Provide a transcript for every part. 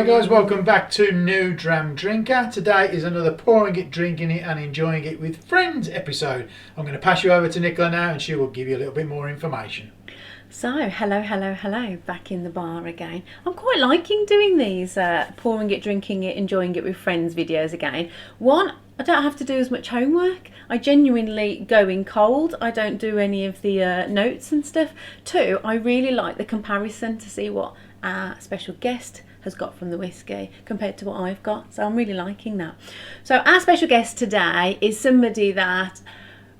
Hi guys, welcome back to New Dram Drinker. Today is another pouring it, drinking it and enjoying it with friends episode. I'm going to pass you over to Nicola now and she will give you a little bit more information. So, hello, back in the bar again. I'm quite liking doing these pouring it, drinking it, enjoying it with friends videos again. One, I don't have to do as much homework. I genuinely go in cold. I don't do any of the notes and stuff. Two, I really like the comparison to see what our special guest has got from the whiskey compared to what I've got. So I'm really liking that. So our special guest today is somebody that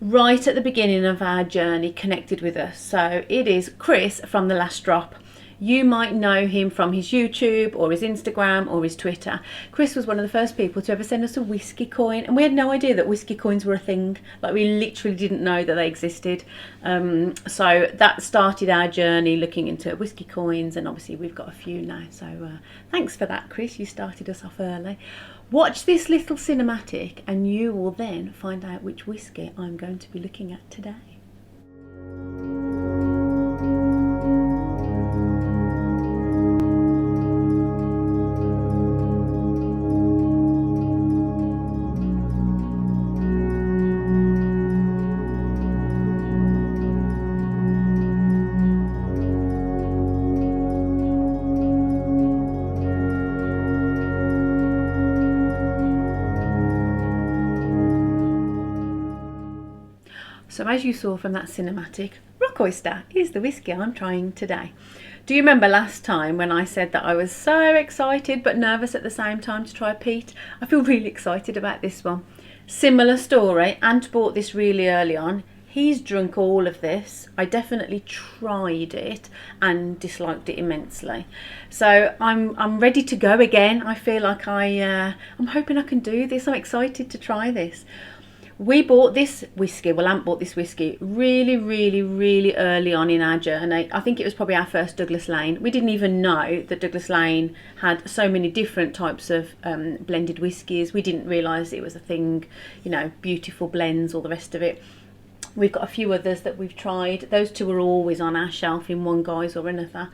right at the beginning of our journey connected with us. So it is Chris from The Last Drop. You might know him from his YouTube or his Instagram or his Twitter. Chris was one of the first people to ever send us a whiskey coin, and we had no idea that whiskey coins were a thing. Like, we literally didn't know that they existed. So that started our journey looking into whiskey coins, and obviously we've got a few now. So thanks for that, Chris. You started us off early. Watch this little cinematic and you will then find out which whiskey I'm going to be looking at today. So as you saw from that cinematic, Rock Oyster is the whiskey I'm trying today. Do you remember last time when I said that I was so excited but nervous at the same time to try peat? I feel really excited about this one. Similar story. Ant bought this really early on. He's drunk all of this. I definitely tried it and disliked it immensely. So I'm ready to go again. I feel like I'm hoping I can do this. I'm excited to try this. We bought this whiskey, well, Ant bought this whiskey really early on in our journey. I think it was probably our first Douglas Laing. We didn't even know that Douglas Laing had so many different types of blended whiskies. We didn't realise it was a thing, you know, beautiful blends, all the rest of it. We've got a few others that we've tried. Those two are always on our shelf in one guise or another.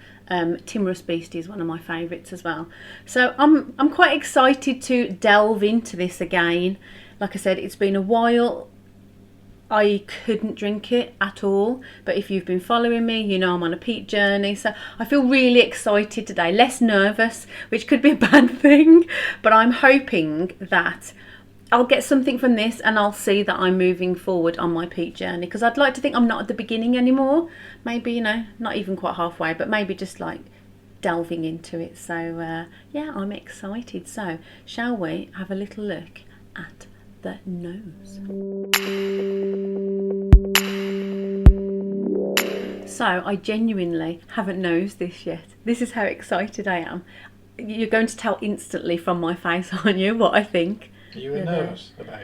Timorous Beast is one of my favourites as well. So I'm quite excited to delve into this again. Like I said, it's been a while. I couldn't drink it at all, but if you've been following me, you know I'm on a peat journey, so I feel really excited today. Less nervous, which could be a bad thing, but I'm hoping that I'll get something from this and I'll see that I'm moving forward on my peat journey, because I'd like to think I'm not at the beginning anymore. Maybe, you know, not even quite halfway, but maybe just like delving into it. So yeah, I'm excited. So shall we have a little look at the nose? So I genuinely haven't nosed this yet. This is how excited I am. You're going to tell instantly from my face, aren't you, what I think? Are you nervous about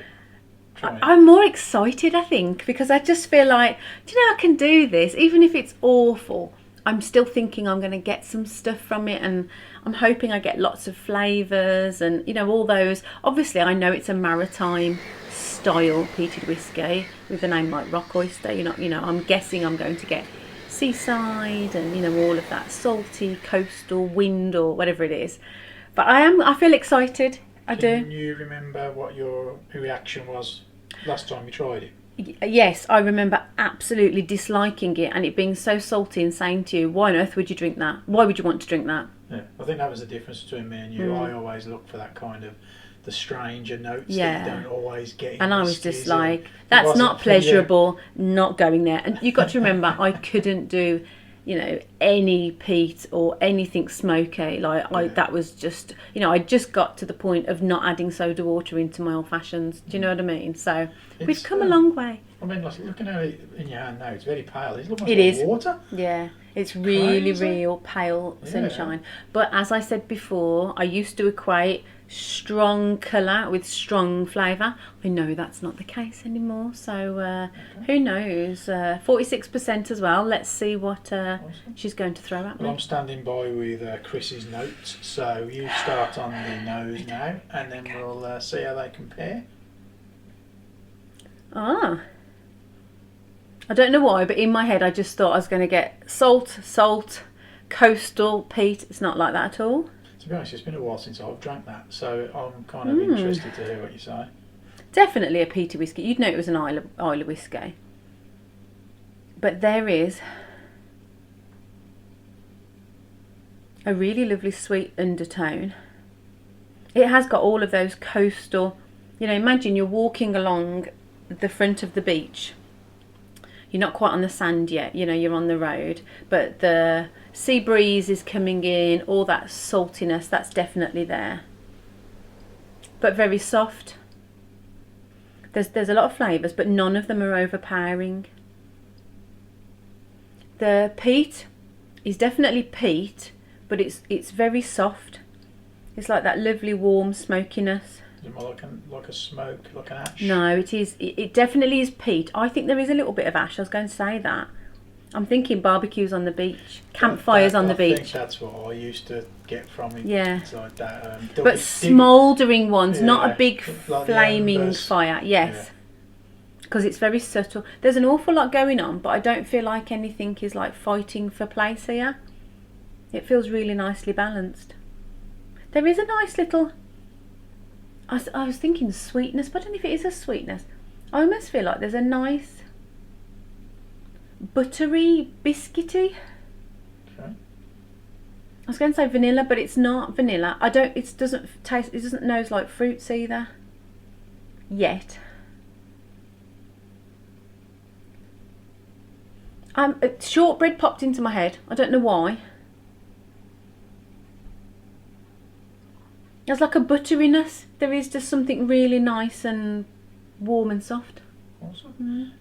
trying? I'm more excited, I think, because I just feel like, do you know, I can do this even if it's awful. I'm still thinking I'm going to get some stuff from it, and I'm hoping I get lots of flavours and, you know, all those. Obviously, I know it's a maritime style peated whiskey with a name like Rock Oyster. You know, I'm guessing I'm going to get seaside and, you know, all of that salty coastal wind or whatever it is. But I feel excited. I do. Can you remember what your reaction was last time you tried it? Yes, I remember absolutely disliking it and it being so salty and saying to you, why on earth would you drink that? Why would you want to drink that? Yeah, I think that was the difference between me and you. I always look for that kind of the stranger notes that you don't always get in. And I was just like, that's not pleasurable, not going there. And you've got to remember, I couldn't do, you know, any peat or anything smoky. Like that was just, you know, I just got to the point of not adding soda water into my old fashions. Do you know what I mean? So we've come a long way. I mean, like, looking at it in your hand now, it's very pale. It looks like water. Yeah, it's really real pale sunshine. But as I said before, I used to equate strong colour with strong flavour. I know that's not the case anymore, so who knows. 46% as well. Let's see what she's going to throw at me. Well, I'm standing by with Chris's notes, so you start on the nose now and then we'll see how they compare. I don't know why, but in my head I just thought I was going to get salt, coastal, peat. It's not like that at all. To be honest, it's been a while since I've drank that, so I'm kind of interested to hear what you say. Definitely a peaty whiskey. You'd know it was an Islay whiskey. But there is a really lovely sweet undertone. It has got all of those coastal, you know, imagine you're walking along the front of the beach. You're not quite on the sand yet, you know, you're on the road, but the sea breeze is coming in, all that saltiness, that's definitely there. But very soft. There's a lot of flavours, but none of them are overpowering. The peat is definitely peat, but it's very soft. It's like that lovely warm smokiness. Is it more like a smoke, like an ash? No, it is. It definitely is peat. I think there is a little bit of ash. I was going to say that. I'm thinking barbecues on the beach, campfires on the beach. I think that's what I used to get from it. Yeah. It's like that. But smouldering ones, yeah, not a big like flaming fire. Yes. Because it's very subtle. There's an awful lot going on, but I don't feel like anything is like fighting for place here. It feels really nicely balanced. There is a nice little... I was thinking sweetness, but I don't know if it is a sweetness. I almost feel like there's a nice buttery, biscuity. Okay. I was going to say vanilla, but it's not vanilla. It doesn't taste. It doesn't nose like fruits either. Yet. Shortbread popped into my head. I don't know why. There's like a butteriness. There is just something really nice and warm and soft. Awesome.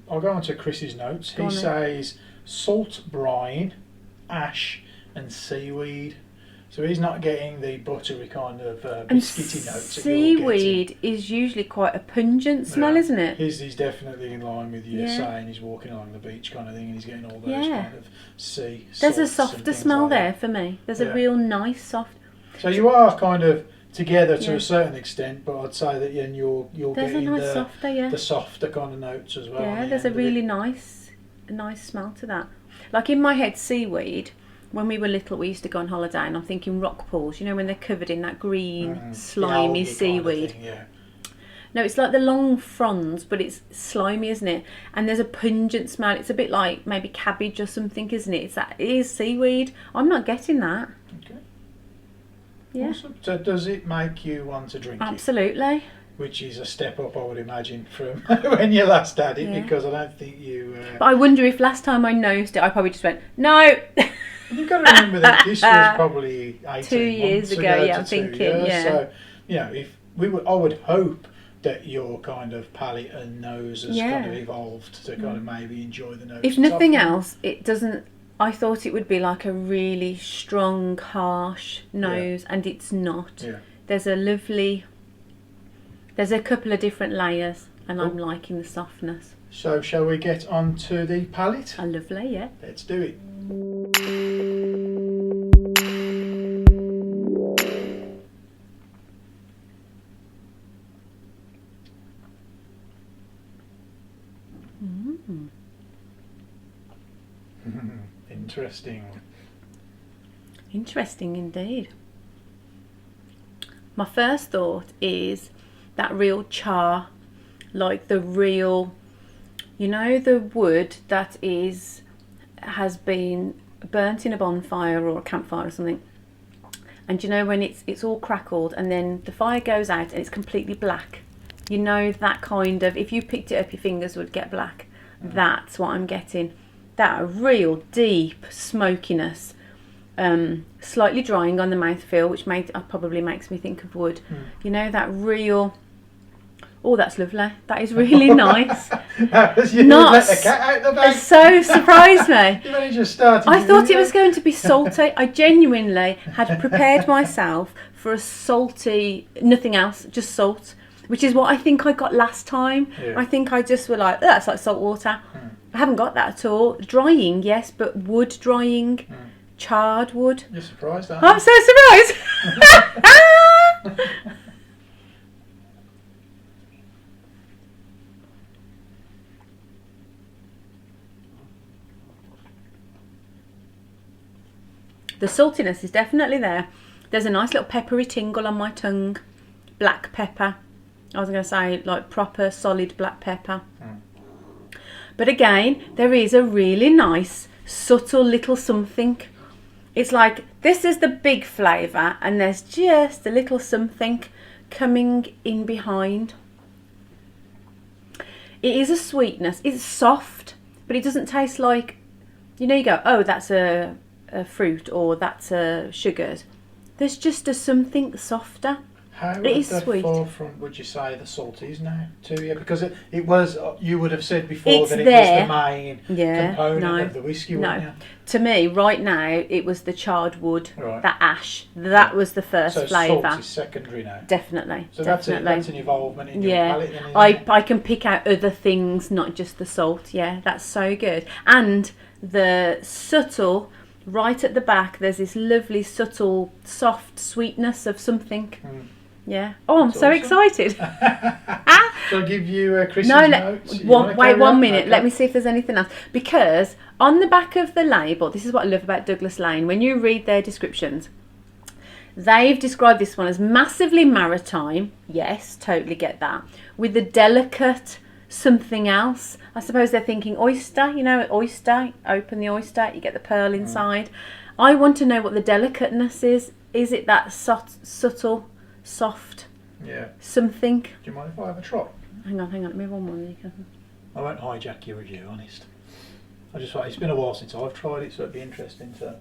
I'll go on to Chris's notes. He says salt brine, ash and seaweed. So he's not getting the buttery kind of biscuity notes that you're getting. Seaweed is usually quite a pungent smell, isn't it? He's definitely in line with you saying he's walking along the beach kind of thing and he's getting all those kind of sea There's a salts softer smell like there for me. There's a real nice soft... So you are kind of together to a certain extent, but I'd say that you're getting the softer kind of notes as well. Yeah, there's a really nice smell to that. Like in my head, seaweed, when we were little, we used to go on holiday and I'm thinking rock pools, you know, when they're covered in that green, slimy seaweed. Kind of thing, No, it's like the long fronds, but it's slimy, isn't it? And there's a pungent smell. It's a bit like maybe cabbage or something, isn't it? It is seaweed. I'm not getting that. Okay. Yeah. Awesome. So does it make you want to drink it? Absolutely. Which is a step up, I would imagine, from when you last had it, because I don't think you... But I wonder if last time I nosed it, I probably just went, no! You've got to remember that this was probably 18 2 years months ago, to I'm 2 thinking, years. So, you know, if I would hope that your kind of palate and nose has kind of evolved to kind of maybe enjoy the nose. If nothing else, it doesn't... I thought it would be like a really strong, harsh nose, and it's not. Yeah. There's a couple of different layers, and I'm liking the softness. So shall we get on to the palate? Lovely, yeah. Let's do it. Interesting. Interesting indeed. My first thought is that real char, like the real, you know, the wood that has been burnt in a bonfire or a campfire or something, and you know when it's all crackled and then the fire goes out and it's completely black. You know, that kind of, if you picked it up, your fingers would get black. That's what I'm getting. That real deep smokiness, slightly drying on the mouthfeel, which probably makes me think of wood. You know, that real... Oh, that's lovely. That is really nice. That was you let the cat out the bag. It so surprised me. You've only just started. I thought it was going to be salty. I genuinely had prepared myself for a salty, nothing else, just salt, which is what I think I got last time. Yeah. I think I just were like, oh, that's like salt water. I haven't got that at all. Drying, yes, but wood drying, charred wood. You're surprised, aren't I'm you? so surprised. The saltiness is definitely there. There's a nice little peppery tingle on my tongue. Black pepper. I was going to say like proper solid black pepper. But again, there is a really nice subtle little something. It's like this is the big flavour and there's just a little something coming in behind. It is a sweetness. It's soft, but it doesn't taste like, you know, you go, oh, that's a fruit or that's a sugars. There's just a something softer. How it is at the sweet. forefront would you say the salt is now to you? Because it was, you would have said before It's that it there. was the main component of the whiskey, wouldn't you? To me, right now, it was the charred wood, Right. that ash. That was the first So flavour. salt is secondary now. Definitely. So definitely. that's an involvement in your palate then, isn't it? I can pick out other things, not just the salt. Yeah, that's so good. And the subtle, right at the back, there's this lovely, subtle, soft sweetness of something. Yeah. Oh, I'm That's so awesome. excited. Shall I give you Chris's No, notes? You wanna wait carry 1 on? minute. Okay. Let me see if there's anything else. Because on the back of the label, this is what I love about Douglas Laing. When you read their descriptions, they've described this one as massively maritime. Yes, totally get that. With a delicate something else. I suppose they're thinking oyster. You know, oyster. Open the oyster, you get the pearl inside. I want to know what the delicateness is. Is it that subtle, soft something? Do you mind if I have a try? Hang on. Let me have one more. You can... I won't hijack your review, honest. I just thought it's been a while since I've tried it, so it'd be interesting to.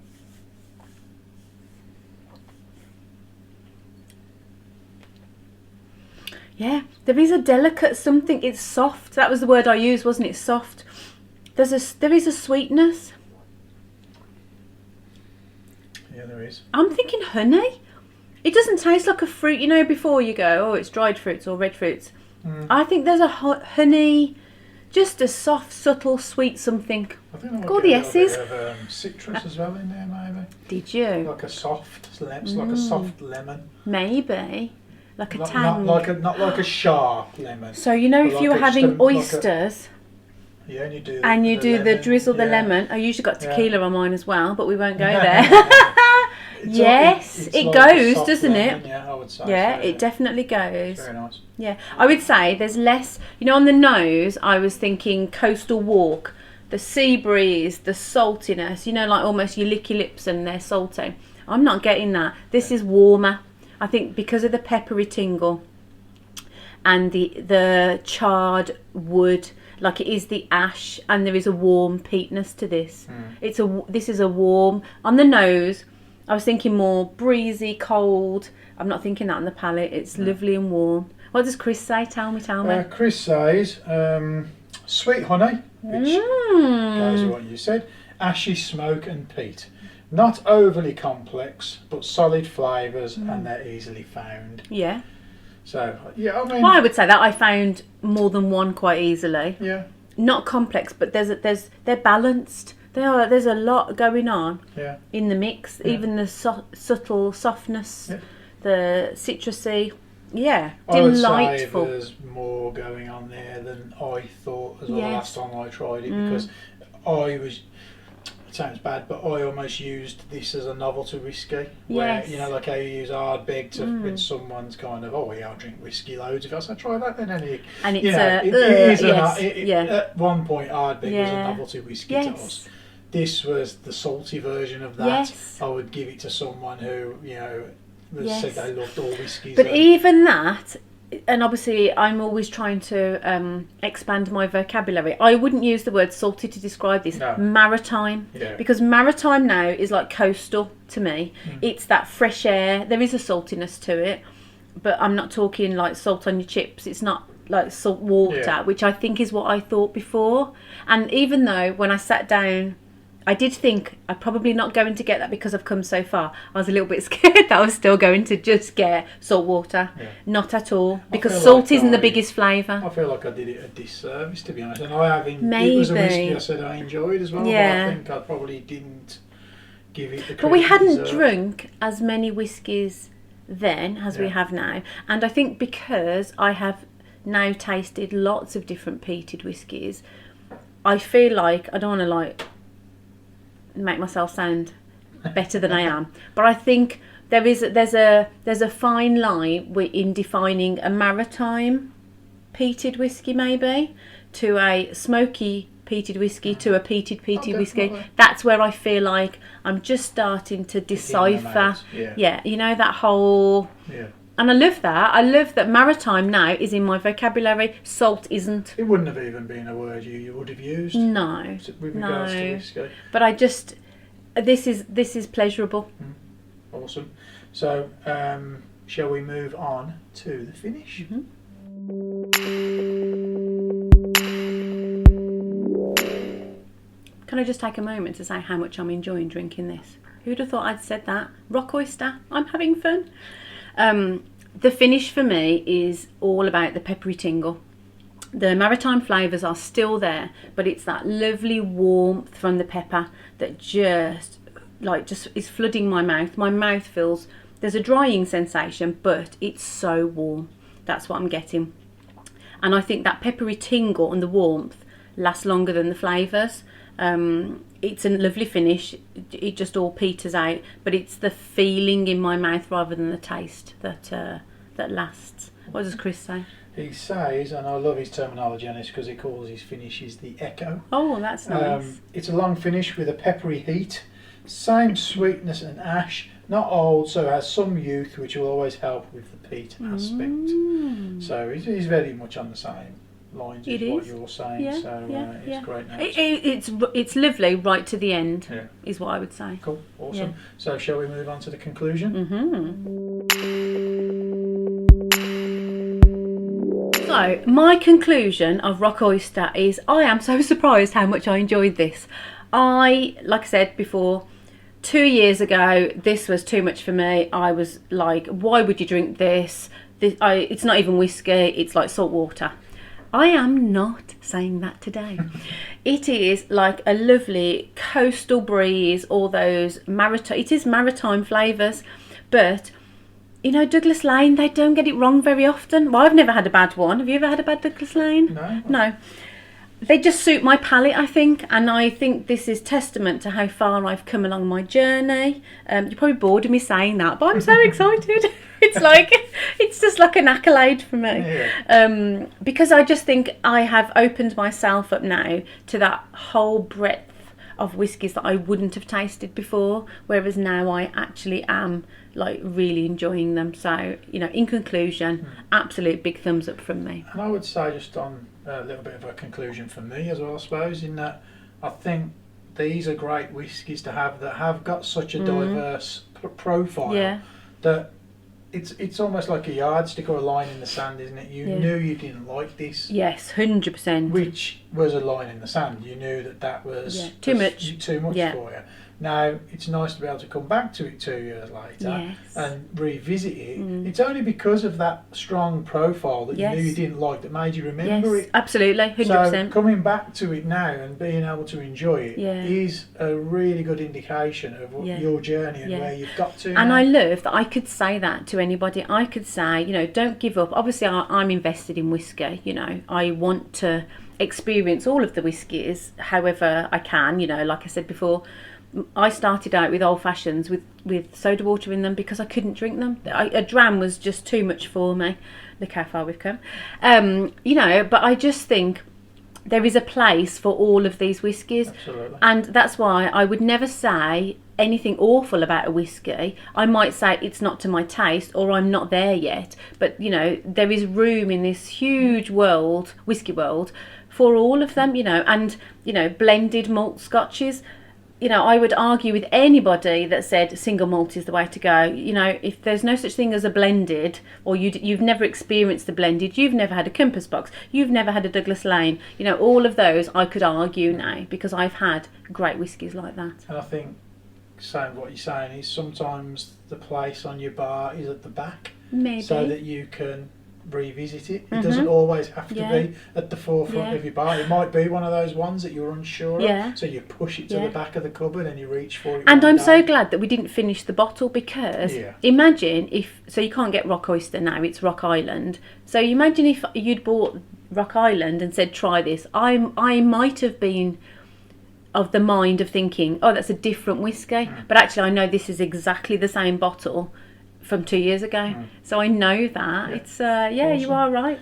Yeah, there is a delicate something. It's soft. That was the word I used, wasn't it? Soft. There is a sweetness. Yeah, there is. I'm thinking honey. It doesn't taste like a fruit, you know, before you go, oh, it's dried fruits or red fruits. I think there's a honey, just a soft, subtle, sweet something. I think I might All get the a little S's. bit of citrus as well in there, maybe. Did you? Like a soft, like a soft lemon. Maybe. Like a Not tang. not like a sharp lemon. So, you know, but if you were like having like oysters... Yeah, and you do. And you do the lemon, drizzle the yeah. lemon. I usually got tequila on mine as well, but we won't go It's there. Yes, it's it like a goes, soft doesn't lemon, it? Yeah, I would say. Yeah, so, it definitely goes. Very nice. Yeah, I would say there's less, you know, on the nose, I was thinking coastal walk, the sea breeze, the saltiness, you know, like almost you lick your lips and they're salty. I'm not getting that. This is warmer. I think because of the peppery tingle and the charred wood, like it is the ash, and there is a warm peatness to this. This is a warm, on the nose, I was thinking more breezy, cold. I'm not thinking that on the palate. It's lovely and warm. What does Chris say? Tell me. Chris says, sweet honey, which goes with what you said, ashy smoke and peat. Not overly complex, but solid flavours, and they're easily found. Yeah. So, yeah, I mean... Well, I would say that I found more than one quite easily. Yeah. Not complex, but they're balanced. There's a lot going on in the mix. Yeah. Even the subtle softness, the citrusy. Yeah, I would say delightful. there's more going on there than I thought as well Yes. last time I tried it, because I was... It sounds bad, but I almost used this as a novelty whiskey. Where, Yes. you know, like how you use Ardbeg to when someone's kind of, oh yeah, I'll drink whiskey loads of it. I said, try that then. And it's you know, at one point, Ardbeg was a novelty whiskey to us. This was the salty version of that. Yes. I would give it to someone who, you know, said they loved all whiskies. But even that, and obviously I'm always trying to expand my vocabulary. I wouldn't use the word salty to describe this. No. Maritime. Yeah. Because maritime now is like coastal to me. It's that fresh air. There is a saltiness to it. But I'm not talking like salt on your chips. It's not like salt water, which I think is what I thought before. And even though when I sat down, I did think I'm probably not going to get that because I've come so far. I was a little bit scared that I was still going to just get salt water. Yeah. Not at all, because salt like isn't the biggest flavour. I feel like I did it a disservice, to be honest. And I haven't. Maybe. It was a whiskey I said I enjoyed as well, but I think I probably didn't give it the credit. But we hadn't drunk as many whiskies then as we have now. And I think because I have now tasted lots of different peated whiskies, I feel like I don't want to make myself sound better than I am, but I think there's a fine line in defining a maritime peated whiskey maybe to a smoky peated whiskey to a peated whiskey. That's where I feel like I'm just starting to decipher. Yeah, you know, that whole. Yeah. And I love that. I love that maritime now is in my vocabulary. Salt isn't. It wouldn't have even been a word you would have used. No. With regards to whiskey. But I just, this is pleasurable. Awesome. So, shall we move on to the finish? Mm-hmm. Can I just take a moment to say how much I'm enjoying drinking this? Who'd have thought I'd said that? Rock oyster, I'm having fun. The finish for me is all about the peppery tingle. The maritime flavours are still there, but it's that lovely warmth from the pepper that just is flooding my mouth. My mouth feels, there's a drying sensation, but it's so warm. That's what I'm getting. And I think that peppery tingle and the warmth lasts longer than the flavours. It's a lovely finish. It just all peters out, but it's the feeling in my mouth rather than the taste that lasts. What does Chris say? He says, and I love his terminology on this because he calls his finishes the echo. Oh, that's nice. It's a long finish with a peppery heat, same sweetness and ash, not old, so it has some youth, which will always help with the peat aspect. So he's very much on the same lines as what you're saying. It's great now. It's lovely right to the end, is what I would say. Cool, awesome. So shall we move on to the conclusion? So my conclusion of Rock Oyster is I am so surprised how much I enjoyed this. Like I said before, 2 years ago this was too much for me. I was like, why would you drink this? It's not even whiskey, it's like salt water. I am not saying that today. It is like a lovely coastal breeze, all those maritime flavours, but you know, Douglas Laing, they don't get it wrong very often. Well, I've never had a bad one. Have you ever had a bad Douglas Laing? No. They just suit my palate, I think, and I think this is testament to how far I've come along my journey. You're probably bored of me saying that, but I'm so excited. It's just like an accolade for me. Because I just think I have opened myself up now to that whole breadth of whiskies that I wouldn't have tasted before, whereas now I actually am like really enjoying them. So, you know, in conclusion, absolute big thumbs up from me. And I would say, just on a little bit of a conclusion for me as well, I suppose, in that I think these are great whiskies to have that have got such a diverse profile that it's almost like a yardstick or a line in the sand, isn't it? You knew you didn't like this. Yes, 100%. Which was a line in the sand. You knew that was too much for you. Now, it's nice to be able to come back to it 2 years later and revisit it. It's only because of that strong profile that you knew you didn't like that made you remember it. Absolutely, 100%. So coming back to it now and being able to enjoy it is a really good indication of your journey and where you've got to. And now. I love that I could say that to anybody. I could say, you know, don't give up. Obviously, I'm invested in whiskey. You know, I want to experience all of the whiskies however I can. You know, like I said before, I started out with old fashions with soda water in them because I couldn't drink them. A dram was just too much for me. Look how far we've come. You know, but I just think there is a place for all of these whiskies. Absolutely. And that's why I would never say anything awful about a whiskey. I might say it's not to my taste or I'm not there yet. But, you know, there is room in this huge world, whiskey world, for all of them, you know, and, you know, blended malt scotches. You know, I would argue with anybody that said single malt is the way to go. You know, if there's no such thing as a blended, or you've never experienced the blended, you've never had a Compass Box, you've never had a Douglas Laing, you know, all of those I could argue now because I've had great whiskies like that. And I think saying what you're saying is sometimes the place on your bar is at the back. Maybe. So that you can revisit it. It doesn't always have to be at the forefront of your bar. It might be one of those ones that you're unsure of, so you push it to the back of the cupboard and you reach for it. And I'm so glad that we didn't finish the bottle because imagine if, so you can't get Rock Oyster now, it's Rock Island. So you imagine if you'd bought Rock Island and said try this, I might have been of the mind of thinking, oh, that's a different whiskey. But actually, I know this is exactly the same bottle from 2 years ago. So I know that. Yeah. It's, awesome. You are right.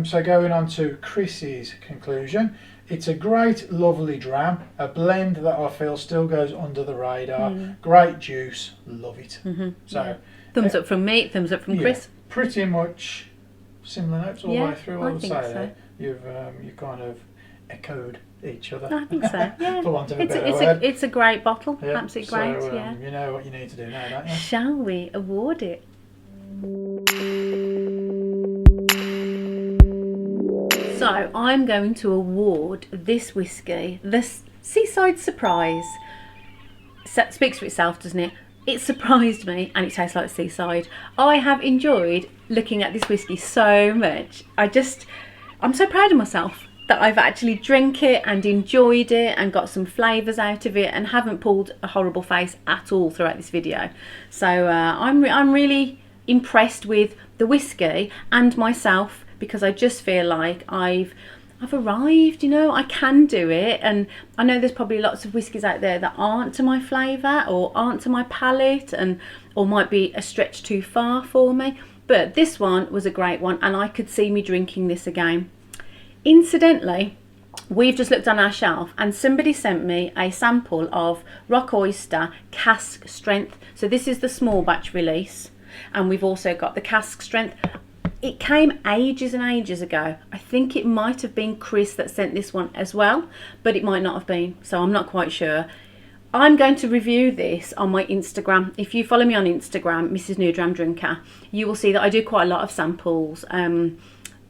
So going on to Chris's conclusion, it's a great, lovely dram, a blend that I feel still goes under the radar. Great juice, love it. So thumbs up from me, thumbs up from Chris. Pretty much similar notes all the way through. I would say so. You've kind of echoed each other. I think so. Yeah, for want of a better word. It's a great bottle. Absolutely great. So, you know what you need to do now, don't you? Shall we award it? So I'm going to award this whiskey the Seaside Surprise. Speaks for itself, doesn't it? It surprised me and it tastes like seaside. I have enjoyed looking at this whiskey so much. I'm so proud of myself that I've actually drank it and enjoyed it and got some flavours out of it and haven't pulled a horrible face at all throughout this video. So I'm really impressed with the whiskey and myself, because I just feel like I've arrived, you know, I can do it. And I know there's probably lots of whiskies out there that aren't to my flavour or aren't to my palate, or might be a stretch too far for me. But this one was a great one and I could see me drinking this again. Incidentally, we've just looked on our shelf and somebody sent me a sample of Rock Oyster cask strength. So this is the small batch release, and we've also got the cask strength. It came ages and ages ago. I think it might have been Chris that sent this one as well, but it might not have been, so I'm not quite sure. I'm going to review this on my Instagram. If you follow me on Instagram, Mrs. New Dram Drinker, you will see that I do quite a lot of samples, and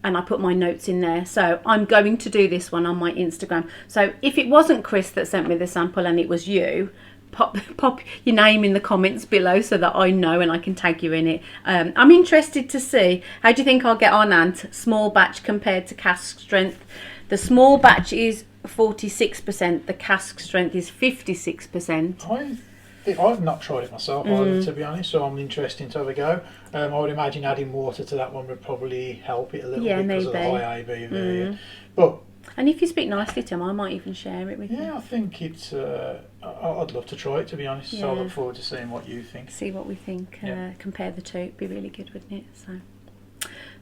I put my notes in there. So I'm going to do this one on my Instagram. So if it wasn't Chris that sent me the sample and it was you, pop your name in the comments below so that I know and I can tag you in it. I'm interested to see, how do you think I'll get on, Ant? Small batch compared to cask strength. The small batch is 46%, the cask strength is 56%. I've not tried it myself either, to be honest, so I'm interested to have a go. I would imagine adding water to that one would probably help it a little bit because of the high ABV. But and if you speak nicely to him, I might even share it with you. Yeah, I think it's. I'd love to try it, to be honest. So I look forward to seeing what you think. See what we think. Compare the two. It'd be really good, wouldn't it? So,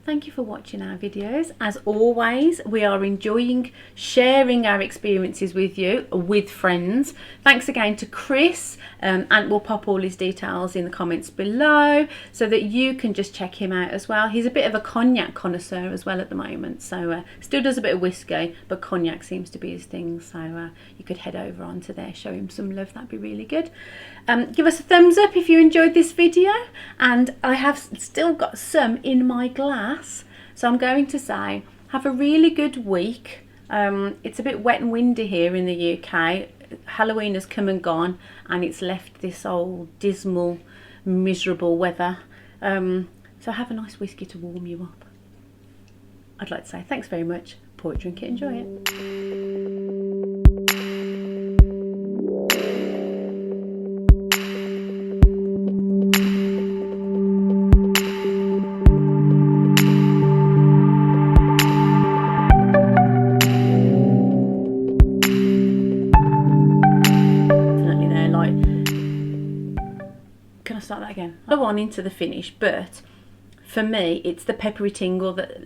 thank you for watching our videos. As always, we are enjoying sharing our experiences with you, with friends. Thanks again to Chris, and we'll pop all his details in the comments below so that you can just check him out as well. He's a bit of a cognac connoisseur as well at the moment, so still does a bit of whiskey, but cognac seems to be his thing. So you could head over onto there, show him some love. That'd be really good. Give us a thumbs up if you enjoyed this video, and I have still got some in my glass, so I'm going to say have a really good week. It's a bit wet and windy here in the UK. Halloween has come and gone and it's left this old dismal, miserable weather. So have a nice whiskey to warm you up. I'd like to say thanks very much. Pour it, drink it, enjoy it. Start that again. I'll go on into the finish, but for me it's the peppery tingle that